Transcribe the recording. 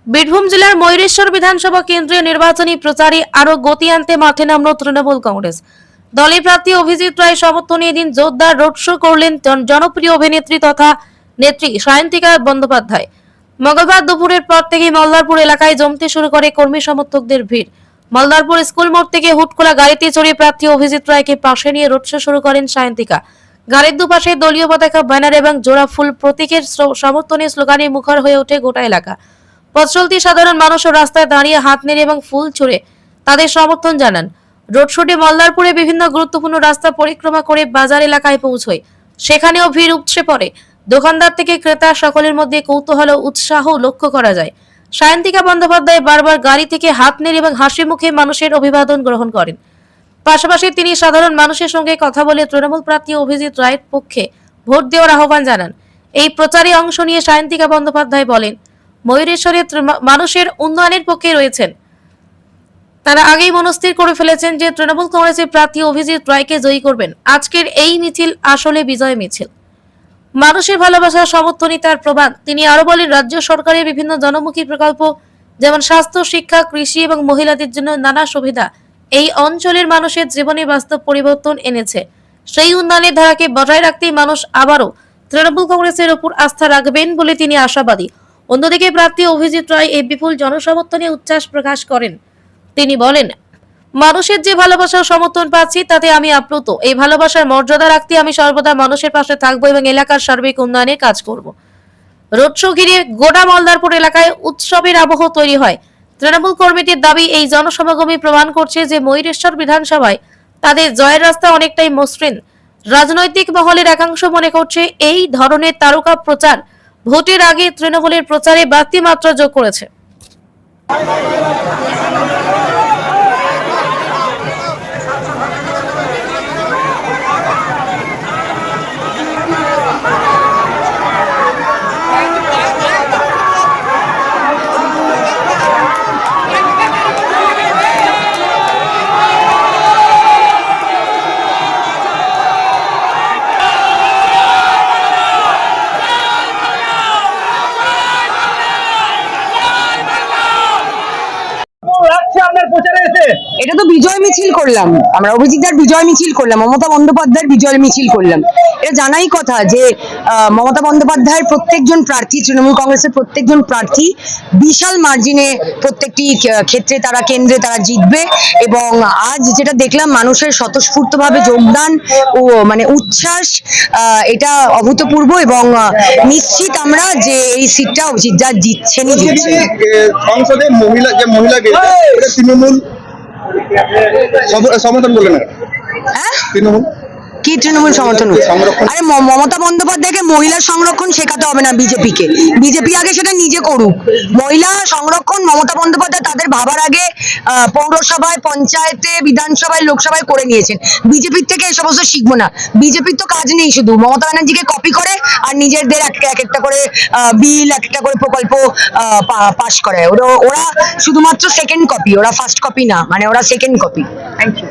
বীরভূম জেলার ময়ূরেশ্বর বিধানসভা কেন্দ্রীয় নির্বাচনী প্রচারে আরো গতি আনতে মাঠে নামল তৃণমূল কংগ্রেস। দলের প্রার্থী অভিজিৎ রায় সমর্থনে এদিন জোরদার রোড শো করলেন জনপ্রিয় অভিনেত্রী তথা নেত্রী সায়ন্তিকা বন্দ্যোপাধ্যায়। মঙ্গলবার দুপুরের পর থেকে মল্লারপুর এলাকায় জমতে শুরু করে কর্মী সমর্থকদের ভিড়। মল্লারপুর স্কুল মোড় থেকে হুটখোলা গাড়িতে চড়ে প্রার্থী অভিজিৎ রায়কে পাশে নিয়ে রোড শো শুরু করেন সায়ন্তিকা। গাড়ির দুপাশে দলীয় পতাকা, ব্যানার এবং জোড়া ফুল প্রতীকের সমর্থনে স্লোগানে মুখর হয়ে ওঠে গোটা এলাকা। পথ চলতি সাধারণ মানুষও রাস্তায় দাঁড়িয়ে হাত নেড়ে এবং ফুল ছুঁড়ে তাদের সমর্থন জানান। রোড শোটি মল্লারপুরে বিভিন্ন গুরুত্বপূর্ণ রাস্তা পরিক্রমা করে বাজার এলাকায় পৌঁছয়। সেখানেও ভিড় উপচে পড়ে। দোকানদার থেকে ক্রেতা সকলের মধ্যে কৌতূহল ও উৎসাহ লক্ষ্য করা যায়। সায়ন্তিকা বন্দ্যোপাধ্যায় বারবার গাড়ি থেকে হাত নেড়ে এবং হাসি মুখে মানুষের অভিবাদন গ্রহণ করেন। পাশাপাশি তিনি সাধারণ মানুষের সঙ্গে কথা বলে তৃণমূল প্রার্থী অভিজিৎ রায়ের পক্ষে ভোট দেওয়ার আহ্বান জানান। এই প্রচারে অংশ নিয়ে সায়ন্তিকা বন্দ্যোপাধ্যায় বলেন, ময়ূরেশ্বরের মানুষের উন্নয়নের পক্ষে রয়েছেন। তারা আগেই মনস্থির করে ফেলেছেন যে তৃণমূল কংগ্রেসের প্রার্থী অভিজিৎ রায়কে জয়ী করবেন। আজকের এই মিছিল আসলে বিজয় মিছিল। মানুষের ভালোবাসা সমর্থনই তার প্রমাণ। তিনি আরো বলেন, রাজ্য সরকারের বিভিন্ন জনমুখী প্রকল্প যেমন স্বাস্থ্য, শিক্ষা, কৃষি এবং মহিলাদের জন্য নানা সুবিধা এই অঞ্চলের মানুষের জীবনে বাস্তব পরিবর্তন এনেছে। সেই উন্নয়নের ধারাকে বজায় রাখতেই মানুষ আবারও তৃণমূল কংগ্রেসের উপর আস্থা রাখবেন বলে তিনি আশাবাদী। অন্যদিকে প্রার্থী অভিজিৎ রায় এই বিপুল জনসমর্থনে উচ্ছ্বাস প্রকাশ করেন। তিনি বলেন, মানুষের যে ভালোবাসা ও সমর্থন পাচ্ছি তাতে আমি আপ্লুত। এই ভালোবাসার মর্যাদা রাখতে আমি সর্বদা মানুষের পাশে থাকবো এবং এলাকার সার্বিক উন্নয়নে কাজ করব। রোড শো ঘিরে গোটা মল্লারপুর এলাকায় উৎসবের আবহ তৈরি হয়। তৃণমূল কর্মীদের দাবি, এই জনসমাগমই প্রমাণ করছে যে ময়ূরেশ্বর বিধানসভায় তাদের জয়ের রাস্তা অনেকটাই মসৃণ। রাজনৈতিক মহলের একাংশ মনে করছে এই ধরনের তারকা প্রচার ভোটের আগে তৃণমূলের প্রচারে বাড়তি মাত্রা যোগ করেছে। এটা তো বিজয় মিছিল করলাম, আমরা অভিজিৎদার বিজয় মিছিল করলাম, মমতা বন্দ্যোপাধ্যায়ের বিজয় মিছিল করলাম। এটা জানাই কথা যে মমতা বন্দ্যোপাধ্যায়ের প্রত্যেকজন প্রার্থী, তৃণমূল কংগ্রেসের প্রত্যেকজন প্রার্থী বিশাল মার্জিনে প্রত্যেকটি ক্ষেত্রে তারা কেন্দ্রে তারা জিতবে। এবং আজ যেটা দেখলাম মানুষের স্বতঃস্ফূর্তভাবে যোগদান ও মানে উচ্ছ্বাস, এটা অভূতপূর্ব এবং নিশ্চিত আমরা যে এই সিটটা অভিজিৎদার জিতছেনই জিতছেন। সংসদে মহিলা তৃণমূল সমর্থন করলেন, হ্যাঁ তৃণমূল কি তৃণমূল সমর্থন? আরে মমতা বন্দ্যোপাধ্যায়কে মহিলা সংরক্ষণ শেখাতে হবে না বিজেপিকে। বিজেপি আগে সেটা নিজে করুক। মহিলা সংরক্ষণ মমতা বন্দ্যোপাধ্যায় তাদের ভাবার আগে পৌরসভায়, পঞ্চায়েতে, বিধানসভায়, লোকসভায় করে নিয়েছেন। বিজেপির থেকে এই সমস্ত শিখবো না। বিজেপির তো কাজ নেই, শুধু মমতা ব্যানার্জিকে কপি করে আর নিজেদের এক একটা করে বিল, এক একটা করে প্রকল্প পাশ করে। ওরা শুধুমাত্র সেকেন্ড কপি, ওরা ফার্স্ট কপি না, মানে ওরা সেকেন্ড কপি। Thank you.